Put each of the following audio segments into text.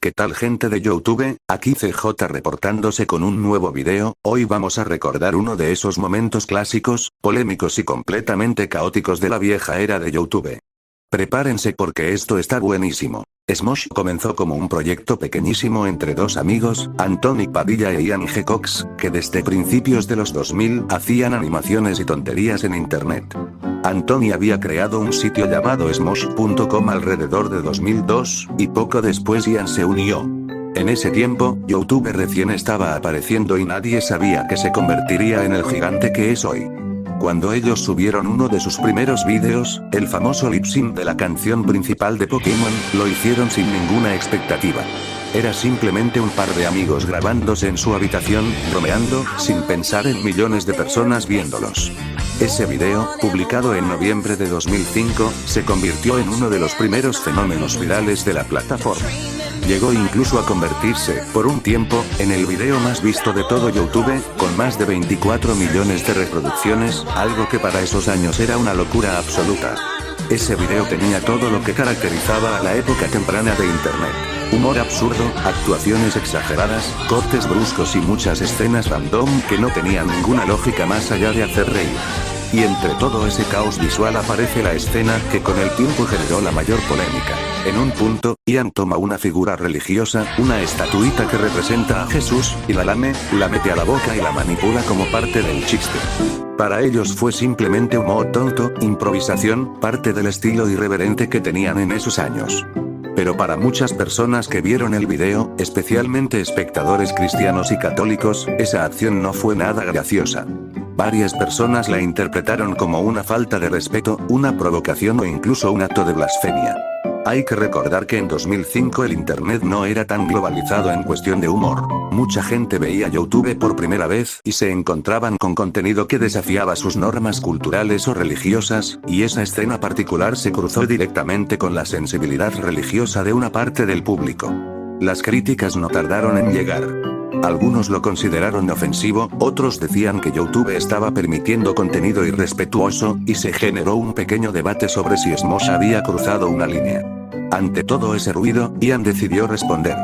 ¿Qué tal gente de YouTube? Aquí CJ reportándose con un nuevo video. Hoy vamos a recordar uno de esos momentos clásicos, polémicos y completamente caóticos de la vieja era de YouTube. Prepárense porque esto está buenísimo. Smosh comenzó como un proyecto pequeñísimo entre dos amigos, Anthony Padilla e Ian G. Cox, que desde principios de los 2000 hacían animaciones y tonterías en internet. Anthony había creado un sitio llamado Smosh.com alrededor de 2002, y poco después Ian se unió. En ese tiempo, YouTube recién estaba apareciendo y nadie sabía que se convertiría en el gigante que es hoy. Cuando ellos subieron uno de sus primeros vídeos, el famoso lip sync de la canción principal de Pokémon, lo hicieron sin ninguna expectativa. Era simplemente un par de amigos grabándose en su habitación, bromeando, sin pensar en millones de personas viéndolos. Ese video, publicado en noviembre de 2005, se convirtió en uno de los primeros fenómenos virales de la plataforma. Llegó incluso a convertirse, por un tiempo, en el video más visto de todo YouTube, con más de 24 millones de reproducciones, algo que para esos años era una locura absoluta. Ese video tenía todo lo que caracterizaba a la época temprana de Internet. Humor absurdo, actuaciones exageradas, cortes bruscos y muchas escenas random que no tenían ninguna lógica más allá de hacer reír. Y entre todo ese caos visual aparece la escena que con el tiempo generó la mayor polémica. En un punto, Ian toma una figura religiosa, una estatuita que representa a Jesús, y la mete a la boca y la manipula como parte del chiste. Para ellos fue simplemente humor tonto, improvisación, parte del estilo irreverente que tenían en esos años. Pero para muchas personas que vieron el video, especialmente espectadores cristianos y católicos, esa acción no fue nada graciosa. Varias personas la interpretaron como una falta de respeto, una provocación o incluso un acto de blasfemia. Hay que recordar que en 2005 el internet no era tan globalizado en cuestión de humor. Mucha gente veía YouTube por primera vez y se encontraban con contenido que desafiaba sus normas culturales o religiosas, y esa escena particular se cruzó directamente con la sensibilidad religiosa de una parte del público. Las críticas no tardaron en llegar. Algunos lo consideraron ofensivo, otros decían que YouTube estaba permitiendo contenido irrespetuoso, y se generó un pequeño debate sobre si Smosh había cruzado una línea. Ante todo ese ruido, Ian decidió responder.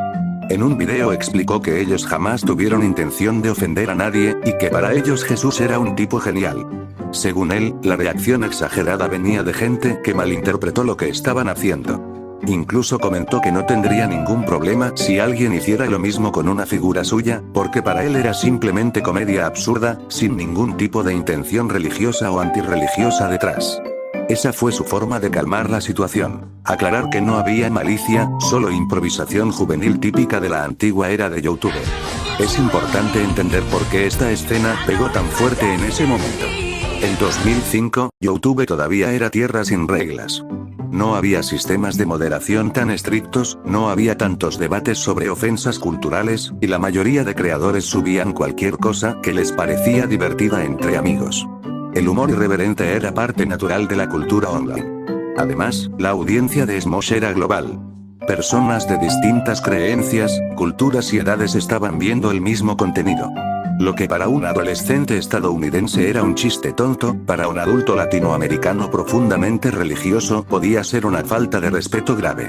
En un video explicó que ellos jamás tuvieron intención de ofender a nadie, y que para ellos Jesús era un tipo genial. Según él, la reacción exagerada venía de gente que malinterpretó lo que estaban haciendo. Incluso comentó que no tendría ningún problema si alguien hiciera lo mismo con una figura suya, porque para él era simplemente comedia absurda, sin ningún tipo de intención religiosa o antirreligiosa detrás. Esa fue su forma de calmar la situación. Aclarar que no había malicia, solo improvisación juvenil típica de la antigua era de YouTube. Es importante entender por qué esta escena pegó tan fuerte en ese momento. En 2005, YouTube todavía era tierra sin reglas. No había sistemas de moderación tan estrictos, no había tantos debates sobre ofensas culturales, y la mayoría de creadores subían cualquier cosa que les parecía divertida entre amigos. El humor irreverente era parte natural de la cultura online. Además, la audiencia de Smosh era global. Personas de distintas creencias, culturas y edades estaban viendo el mismo contenido. Lo que para un adolescente estadounidense era un chiste tonto, para un adulto latinoamericano profundamente religioso podía ser una falta de respeto grave.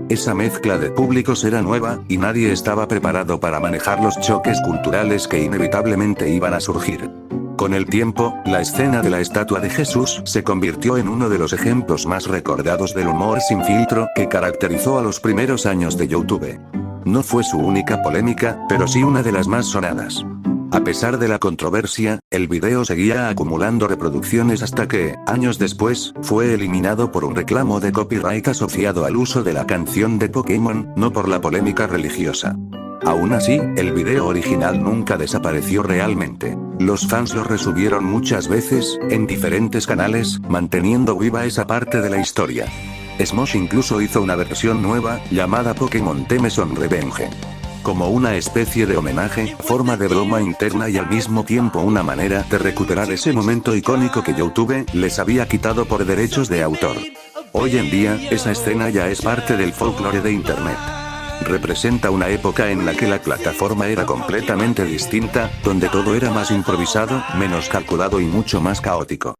Esa mezcla de públicos era nueva, y nadie estaba preparado para manejar los choques culturales que inevitablemente iban a surgir. Con el tiempo, la escena de la estatua de Jesús se convirtió en uno de los ejemplos más recordados del humor sin filtro que caracterizó a los primeros años de YouTube. No fue su única polémica, pero sí una de las más sonadas. A pesar de la controversia, el video seguía acumulando reproducciones hasta que, años después, fue eliminado por un reclamo de copyright asociado al uso de la canción de Pokémon, no por la polémica religiosa. Aún así, el video original nunca desapareció realmente. Los fans lo resubieron muchas veces, en diferentes canales, manteniendo viva esa parte de la historia. Smosh incluso hizo una versión nueva, llamada Pokémon Temeson Revenge. Como una especie de homenaje, forma de broma interna y al mismo tiempo una manera de recuperar ese momento icónico que YouTube les había quitado por derechos de autor. Hoy en día, esa escena ya es parte del folclore de Internet. Representa una época en la que la plataforma era completamente distinta, donde todo era más improvisado, menos calculado y mucho más caótico.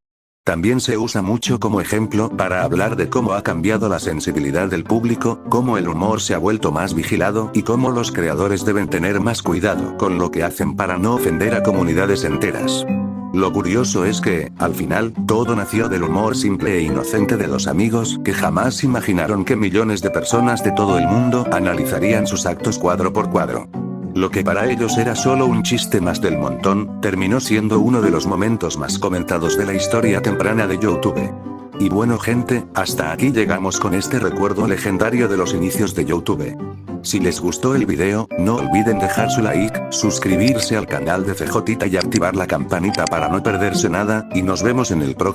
También se usa mucho como ejemplo para hablar de cómo ha cambiado la sensibilidad del público, cómo el humor se ha vuelto más vigilado y cómo los creadores deben tener más cuidado con lo que hacen para no ofender a comunidades enteras. Lo curioso es que, al final, todo nació del humor simple e inocente de dos amigos que jamás imaginaron que millones de personas de todo el mundo analizarían sus actos cuadro por cuadro. Lo que para ellos era solo un chiste más del montón, terminó siendo uno de los momentos más comentados de la historia temprana de YouTube. Y bueno gente, hasta aquí llegamos con este recuerdo legendario de los inicios de YouTube. Si les gustó el video, no olviden dejar su like, suscribirse al canal de CJ y activar la campanita para no perderse nada, y nos vemos en el próximo.